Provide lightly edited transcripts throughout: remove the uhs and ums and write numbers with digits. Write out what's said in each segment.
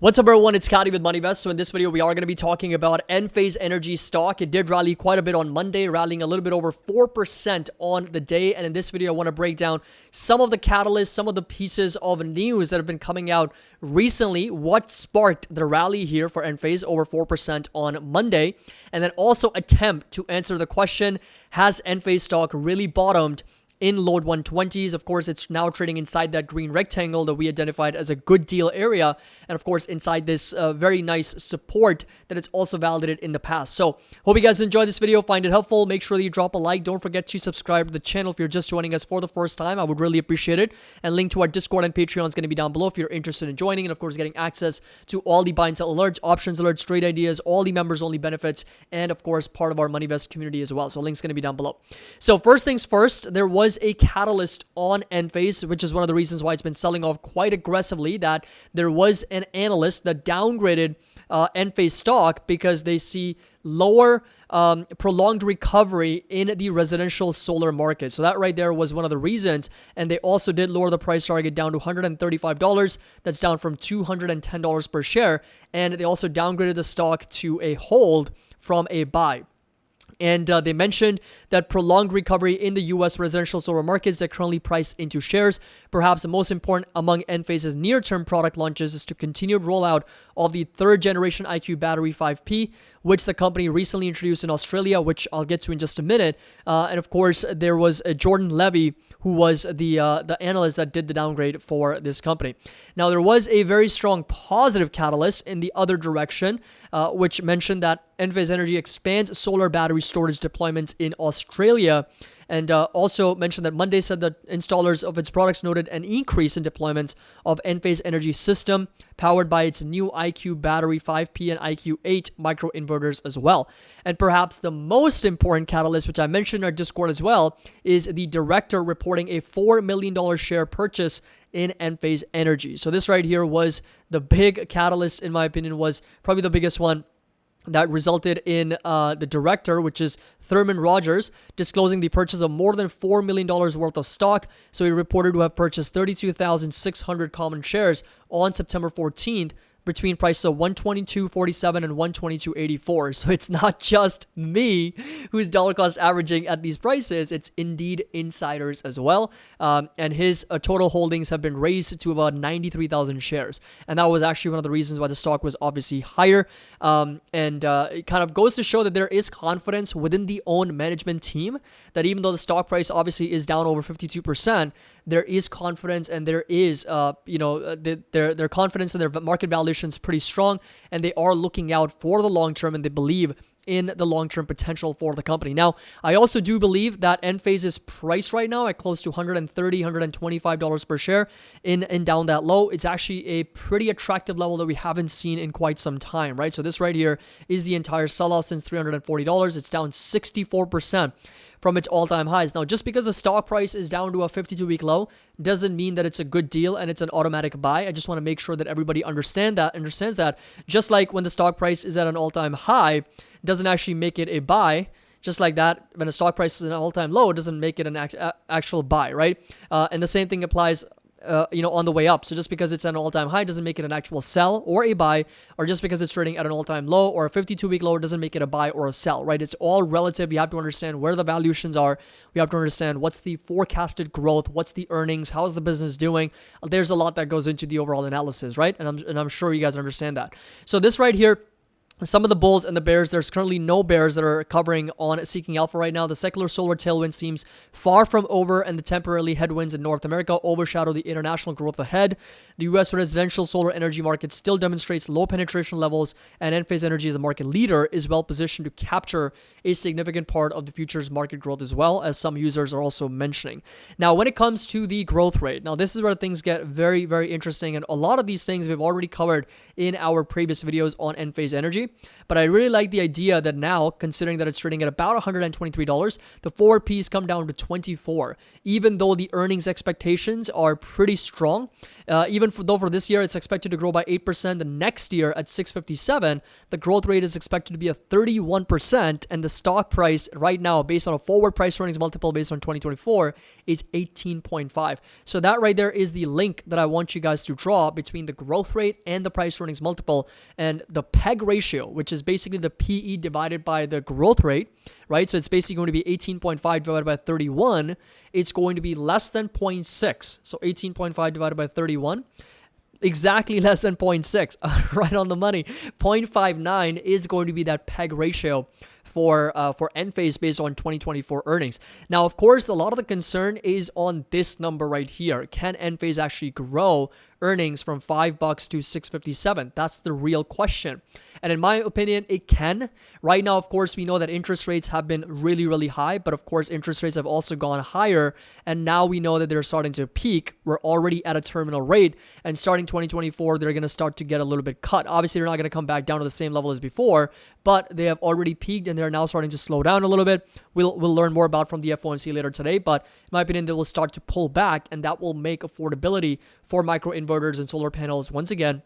What's up, everyone? It's Scotty with MoneyVest. So in this video, we are going to be talking about Enphase Energy stock. It did rally quite a bit on Monday, rallying a little bit over 4% on the day. And in this video, I want to break down some of the catalysts, some of the pieces of news that have been coming out recently, what sparked the rally here for Enphase over 4% on Monday, and then also attempt to answer the question, has Enphase stock really bottomed in low 120s? Of course, it's now trading inside that green rectangle that we identified as a good deal area. And of course, inside this very nice support that it's also validated in the past. So hope you guys enjoyed this video, find it helpful. Make sure that you drop a like. Don't forget to subscribe to the channel if you're just joining us for the first time. I would really appreciate it. And link to our Discord and Patreon is going to be down below if you're interested in joining. And of course, getting access to all the buy and sell alerts, options alerts, trade ideas, all the members only benefits, and of course, part of our MoneyVest community as well. So link's going to be down below. So first things first, there was a catalyst on Enphase, which is one of the reasons why it's been selling off quite aggressively, that there was an analyst that downgraded Enphase stock because they see lower prolonged recovery in the residential solar market. So that right there was one of the reasons. And they also did lower the price target down to $135. That's down from $210 per share. And they also downgraded the stock to a hold from a buy. And they mentioned that prolonged recovery in the U.S. residential solar markets that currently price into shares. Perhaps the most important among Enphase's near-term product launches is to continued rollout of the third-generation IQ Battery 5P, which the company recently introduced in Australia, which I'll get to in just a minute. And of course, there was Jordan Levy, who was the analyst that did the downgrade for this company. Now, there was a very strong positive catalyst in the other direction, which mentioned that Enphase Energy expands solar battery storage deployments in Australia. And also mentioned that Monday said that installers of its products noted an increase in deployments of Enphase Energy system powered by its new IQ Battery 5P and IQ8 microinverters as well. And perhaps the most important catalyst, which I mentioned in our Discord as well, is the director reporting a $4 million share purchase in Enphase Energy. So this right here was the big catalyst, in my opinion, was probably the biggest one that resulted in the director, which is Thurman Rogers, disclosing the purchase of more than $4 million worth of stock. So he reported to have purchased 32,600 common shares on September 14th, between prices of $122.47 and $122.84. So it's not just me who's dollar cost averaging at these prices, it's indeed insiders as well. And his total holdings have been raised to about 93,000 shares. And that was actually one of the reasons why the stock was obviously higher. It kind of goes to show that there is confidence within the own management team that even though the stock price obviously is down over 52%, there is confidence and there is, their confidence and their market valuation is pretty strong, and they are looking out for the long term, and they believe in the long-term potential for the company. Now, I also do believe that Enphase is priced right now at close to $130, $125 per share in down that low. It's actually a pretty attractive level that we haven't seen in quite some time, right? So this right here is the entire sell-off since $340. It's down 64% from its all-time highs. Now, just because the stock price is down to a 52-week low doesn't mean that it's a good deal and it's an automatic buy. I just want to make sure that everybody understands that. Just like when the stock price is at an all-time high, doesn't actually make it a buy. Just like that, when a stock price is at an all-time low, it doesn't make it an actual buy, right? And the same thing applies on the way up. So just because it's at an all-time high doesn't make it an actual sell or a buy, or just because it's trading at an all-time low or a 52-week low doesn't make it a buy or a sell, right? It's all relative. You have to understand where the valuations are. We have to understand what's the forecasted growth, what's the earnings, how's the business doing. There's a lot that goes into the overall analysis, right? And I'm sure you guys understand that. So this right here, some of the bulls and the bears, there's currently no bears that are covering on Seeking Alpha right now. The secular solar tailwind seems far from over, and the temporarily headwinds in North America overshadow the international growth ahead. The U.S. residential solar energy market still demonstrates low penetration levels, and Enphase Energy, as a market leader, is well positioned to capture a significant part of the future's market growth as well, as some users are also mentioning. Now, when it comes to the growth rate, now this is where things get very, very interesting, and a lot of these things we've already covered in our previous videos on Enphase Energy. But I really like the idea that now, considering that it's trading at about $123, the forward P's come down to 24. Even though the earnings expectations are pretty strong, though for this year it's expected to grow by 8%, the next year at 657, the growth rate is expected to be at 31%, and the stock price right now, based on a forward price earnings multiple based on 2024, is 18.5. So that right there is the link that I want you guys to draw between the growth rate and the price earnings multiple, and the PEG ratio, which is basically the PE divided by the growth rate, right? So it's basically going to be 18.5 divided by 31. It's going to be less than 0.6. So 18.5 divided by 31, exactly less than 0.6, right on the money. 0.59 is going to be that PEG ratio for Enphase based on 2024 earnings. Now, of course, a lot of the concern is on this number right here. Can Enphase actually grow earnings from $5 to $6.57? That's the real question. And in my opinion, it can. Right now, of course, we know that interest rates have been really, really high, but of course, interest rates have also gone higher. And now we know that they're starting to peak. We're already at a terminal rate, and starting 2024, they're going to start to get a little bit cut. Obviously, they're not going to come back down to the same level as before, but they have already peaked and they're now starting to slow down a little bit. We'll learn more about from the FOMC later today, but in my opinion, they will start to pull back, and that will make affordability for microinverters and solar panels once again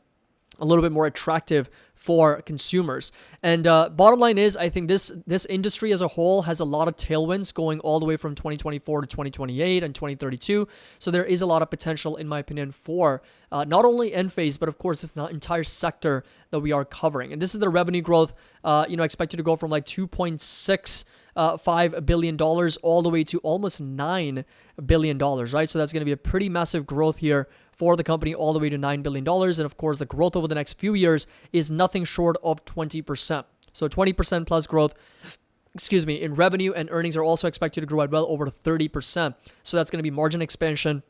a little bit more attractive for consumers. And bottom line is, I think this industry as a whole has a lot of tailwinds going all the way from 2024 to 2028 and 2032. So there is a lot of potential, in my opinion, for not only Enphase, but of course it's the entire sector that we are covering. And this is the revenue growth, expected to go from like $2.65 billion all the way to almost $9 billion, right? So that's going to be a pretty massive growth here for the company, all the way to $9 billion. And of course, the growth over the next few years is nothing short of 20%. So 20% plus growth, in revenue, and earnings are also expected to grow at well over 30%. So that's going to be margin expansion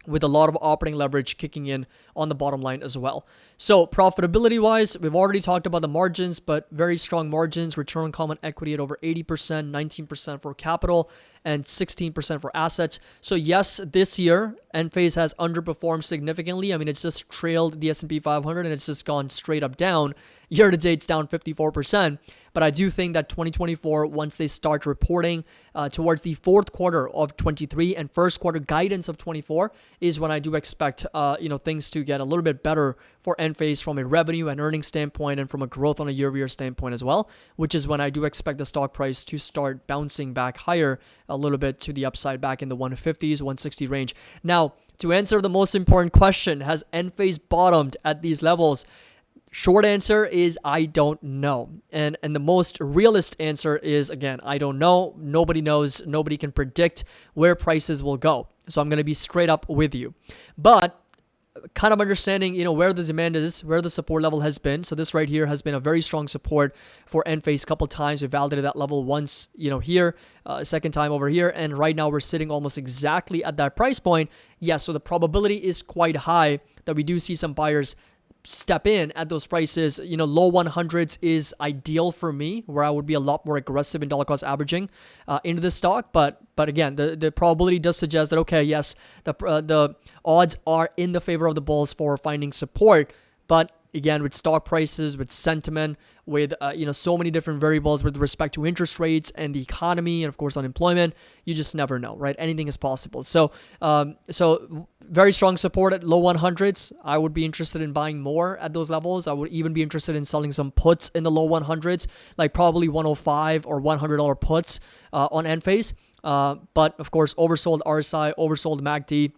with a lot of operating leverage kicking in on the bottom line as well. So profitability wise, we've already talked about the margins, but very strong margins, return on common equity at over 80%, 19% for capital, and 16% for assets. So yes, this year, Enphase has underperformed significantly. I mean, it's just trailed the S&P 500 and it's just gone straight up down. Year to date, it's down 54%. But I do think that 2024, once they start reporting towards the fourth quarter of 23 and first quarter guidance of 24, is when I do expect things to get a little bit better for Enphase from a revenue and earnings standpoint, and from a growth on a year-over-year standpoint as well, which is when I do expect the stock price to start bouncing back higher a little bit to the upside, back in the 150s, 160 range. Now, to answer the most important question, has Enphase bottomed at these levels? Short answer is I don't know. And the most realist answer is, again, I don't know. Nobody knows. Nobody can predict where prices will go. So I'm going to be straight up with you. But kind of understanding, where the demand is, where the support level has been. So this right here has been a very strong support for Enphase a couple times. We validated that level once, here, second time over here. And right now we're sitting almost exactly at that price point. Yes, so the probability is quite high that we do see some buyers step in at those prices. Low 100s is ideal for me, where I would be a lot more aggressive in dollar cost averaging into the stock. But again, the probability does suggest that, okay, yes, the odds are in the favor of the bulls for finding support. But again, with stock prices, with sentiment, with so many different variables with respect to interest rates and the economy, and of course unemployment, you just never know, right? Anything is possible. So very strong support at low 100s. I would be interested in buying more at those levels. I would even be interested in selling some puts in the low 100s, like probably 105 or $100 puts on Enphase. But of course, oversold RSI, oversold MACD,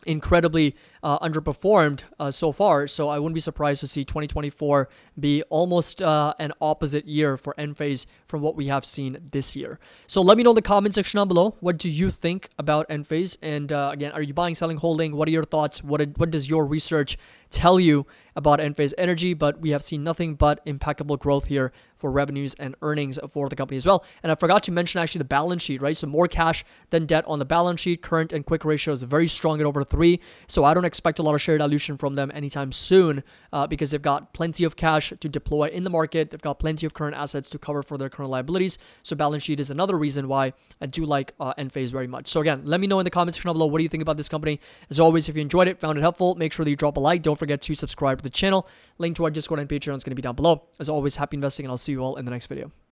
incredibly underperformed so far. So I wouldn't be surprised to see 2024 be almost an opposite year for Enphase from what we have seen this year. So let me know in the comment section down below. What do you think about Enphase? And again, are you buying, selling, holding? What are your thoughts? What does your research tell you about Enphase Energy? But we have seen nothing but impeccable growth here for revenues and earnings for the company as well. And I forgot to mention actually the balance sheet, right? So more cash than debt on the balance sheet. Current and quick ratio is very strong at over 3. So I don't expect a lot of share dilution from them anytime soon because they've got plenty of cash to deploy in the market. They've got plenty of current assets to cover for their current liabilities. So balance sheet is another reason why I do like Enphase very much. So again, let me know in the comment section below, what do you think about this company? As always, if you enjoyed it, found it helpful, make sure that you drop a like. Don't forget to subscribe to the channel. Link to our Discord and Patreon is going to be down below. As always, happy investing, and I'll see you all in the next video.